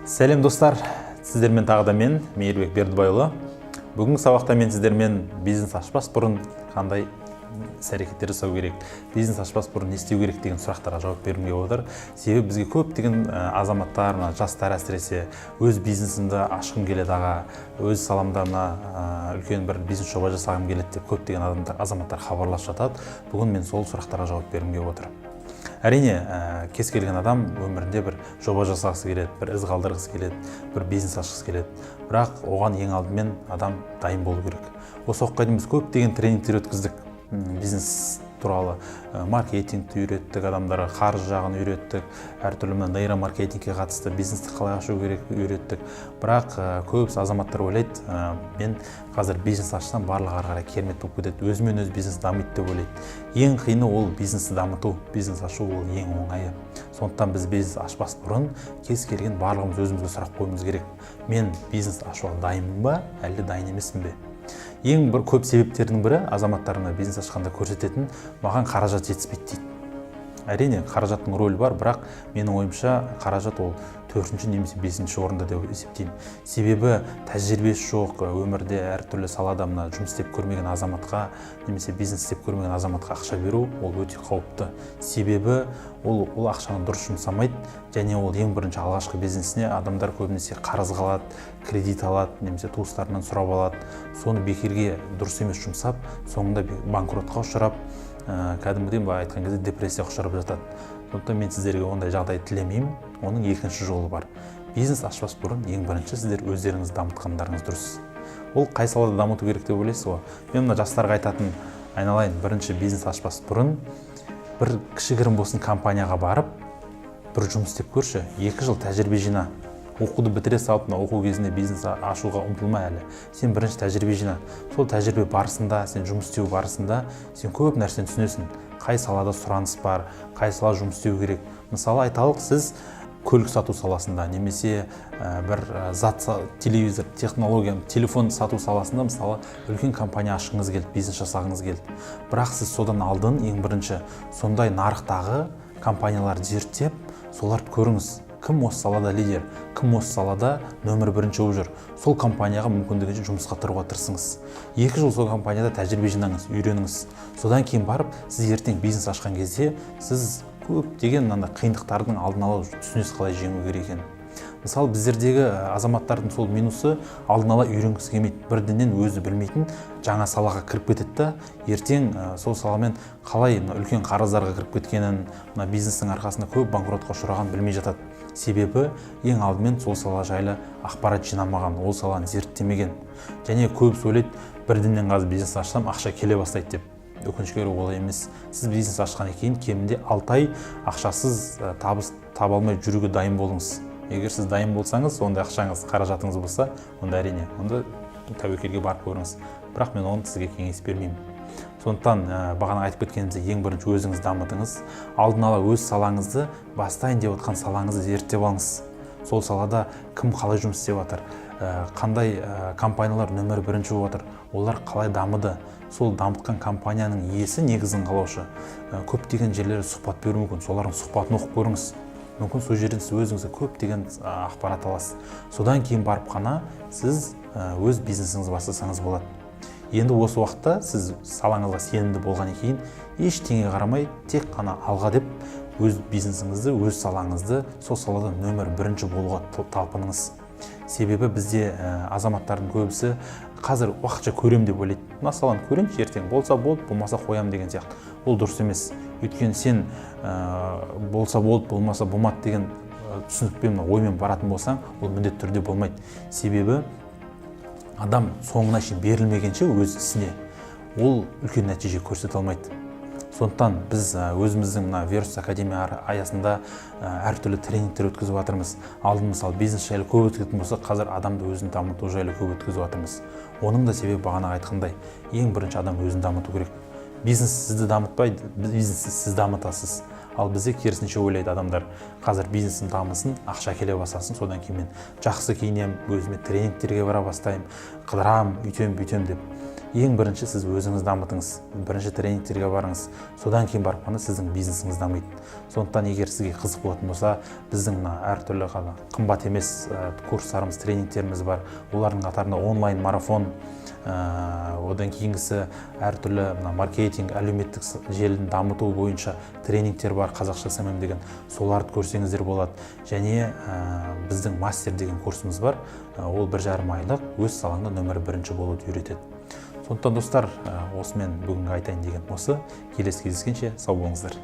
Сәлем достар, сіздермен тағы да мен, Мейірбек Бердібайұлы. Бүгінгі сабақта мен сіздермен бизнес ашпас бұрын қандай іс-әрекеттер жасау керек, бизнес ашпас бұрын не істеу керек деген сұрақтарға жауап бергім келіп отыр. Себебі бізге көптеген азаматтар, жастар әсіресе өз бизнесімді ашқым келеді аға, өз саламда үлкен бір бизнес жоба жасағым келеді деп көптеген азаматтар хабарласып жатады. Бүгін мен сол сұрақтарға жауап бергім келіп отыр. Әрине, кез келген адам өмірінде бір жоба жасағысы келеді, бір із қалдырғысы келеді, бір бизнес ашқысы келеді. Бірақ оған ең алдымен адам дайын болу керек. Осы уақытқа дейін біз көптеген тренингтер өткіздік. Бизнес туралы маркетингті үйреттік, адамдарға қаржы жағын үйреттік, әртүрлі нейромаркетингке қатысты бизнесті қалай ашу керек үйреттік. Бірақ көбісі азаматтар ойлайды, мен қазір бизнес ашсам барлығы ары қарай керемет болып кетеді, өзімен өз бизнес дамиды деп ойлайды. Ең қиыны ол бизнесті дамыту, бизнес ашу ол ең оңайы. Сондықтан біз бизнес ашпас бұрын кез келген барлығымыз өзімізге сұрақ қоюымыз керек. Мен бизнес ашуға дайынмын ба, әлде дайын емеспін бе? Ең бір көп себептердің бірі азаматтарына бизнес ашқанда көрсететін маған қаражат жетіспейді дейді. Әрине, қаражаттың рөлі бар, бірақ менің ойымша қаражат ол 4-ші немесе 5-ші орында деп есептеймін. Себебі тәжірибесі жоқ, өмірде әртүрлі салада жұмыс істеп көрмеген азаматқа немесе бизнес істеп көрмеген азаматқа ақша беру ол өте қауіпті. Себебі ол ақшаны дұрыс жұмсамайды, және ол ең бірінші алғашқы бизнесіне адамдар көбінесе қарыз қалады, кредит алады, немесе туыстарынан сұрап алады. Соны бекерге дұрыс емес жұмсап, соңында банкротқа ұшырап, кәдімгідей айтқан кезде депрессияға ұшырап жатады. Сондықтан мен сіздерге ондай жағдай тілемеймін. Оның екінші жолы бар. Бизнес ашпас бұрын ең бірінші сіздер өздеріңізді дамытқандарыңыз дұрыс. Ол қай салада дамыту керек деп ойлайсыз ғой? Мен мына жастарға айтатын айналайын, бірінші бизнес ашпас бұрын бір кішігірім болсын компанияға барып, бір жұмыс істеп көрші, 2 жыл тәжірибе жина. Оқуды бітіре салып, оқу кезінде бизнес ашуға ұмтылма әлі. Сен бірінші тәжірибе жина. Сол тәжірибе барысында, сен жұмыс істеу барысында, сен көп нәрсені түсінесің. Қай салада сұраныс бар, қай сала жұмыс істеу керек. Мысалы айталық, сіз көлік сату саласында, немесе бір зат, телевизор, технология, телефон сату саласында мысалы үлкен компания ашқыңыз келді, бизнес жасағыңыз келді. Бірақ сіз содан алдын ең бірінші сондай нарықтағы компанияларды зерттеп, соларды көріңіз. Кім осы салада лидер, кім осы салада нөмір бірінші болып жүр. Сол компанияға мүмкіндігінше жұмысқа тұруға тырысыңыз. 2 жыл сол компанияда тәжірибе жинаңыз, үйреніңіз. Содан кейін барып, сіз ертең бизнес ашқан кезде, сіз көптеген қиындықтардың алдын ала түсінесіз қалай жеңу керек екенін. Мысалы, біздердегі азаматтардың сол минусы алдын ала үйренгісі келмейді. Бірденнен өзі білмейтін жаңа салаға кіріп кетеді да, ертең сол саламен қалай үлкен қарыздарға кіріп кеткенін, бизнестің арқасында көп банкротқа ұшырағанын білмей жатады. Себебі ең алдымен сол сала жайлы ақпарат жинамаған, ол саланы зерттемеген. Және көбісі ойлайды, бірденнен қазір бизнес ашсам ақша келе бастайды деп. Өкінішке орай олай емес. Сіз бизнес ашқаннан кейін кемінде 6 ай ақшасыз табыс таба алмай жүруге дайын болыңыз. Егер сіз дайын болсаңыз, ондай ақшаңыз, қаражатыңыз болса, онда әрине, онда тәуекелге барып көріңіз. Бірақ мен оны сізге кеңес бермеймін. Сондықтан бағана айтып кеткенімізде ең бірінші өзіңіз дамытыңыз. Алдын ала өз салаңызды, бастайын деп отқан салаңызды зерттеп алыңыз. Сол салада кім қалай жұмыс істеп жатыр, қандай компаниялар нөмір бірінші болып жатыр, олар қалай дамыды, сол дамытқан компанияның иесі негізін қалаушы. Көптеген жерлерде сұхбат беру мүмкін, солардың сұхбатын оқып көріңіз. Мүмкін сол жерден сіз өзіңізге көптеген ақпарат аласыз. Содан кейін барып қана сіз өз бизнесіңізді бастасаңыз болады. Енді осы уақытта сіз салаңызға сенімді болғаннан кейін ештеңе қарамай, тек қана алға деп өз бизнесіңізді, өз салаңызды сол салада нөмір бірінші болуға талпыныңыз. Себебі бізде азаматтардың көбісі қазір уақытша көрем деп ойлайды. Мына саланы көрем, ертең болса болды, болмаса қоям деген сияқты. Ол дұрыс емес. Өйткені сен болса болды, болмаса болмады деген түсінікпен, оймен баратын болсаң, ол міндетті түрде болмайды. Себебі адам соңына шейін берілмегенше өз ісіне ол үлкен нәтиже көрсете алмайды. Сондықтан біз өзіміздің Verus Академия аясында әртүрлі тренингтер өткізіп жатырмыз. Алдын мысалы бизнес жайлы көп өткізетін болса, қазір адамды өзін дамыту жайлы көп өткізіп жатырмыз. Оның да себебі бағана айтқандай, ең бірінші адам өзін дамыту керек. Бизнес сізді дамытпайды, бизнес сіз дамытасыз. Ал бізде керісінше ойлайды адамдар, қазір бизнесім дамысын, ақша келе бастасын, содан кейін мен жақсы киінем, өзіме тренингтерге бара бастаймын, қыдырам, үйтем деп. ең бірінші сіз өзіңіз дамытыңыз, бірінші тренингтерге барыңыз, содан кейін барып қана сіздің бизнесіңіз дамиды. Сондықтан егер сізге қызық болатын болса, біздің әртүрлі қымбат емес курстарымыз, тренингтеріміз бар. Олардың қатарында онлайн марафон, одан кейінгісі әртүрлі маркетинг, әлеуметтік желіні дамыту бойынша тренингтер бар, қазақша СММ деген, соларды көрсеңіздер болады. Және біздің мастер деген курсымыз бар, ол 1,5 айлық өз салаңда нөмір 1 болуды үйретеді. Сондықтан достар, осымен бүгінгі айтайын деген осы. Келесі кездескенше сау болыңыздар.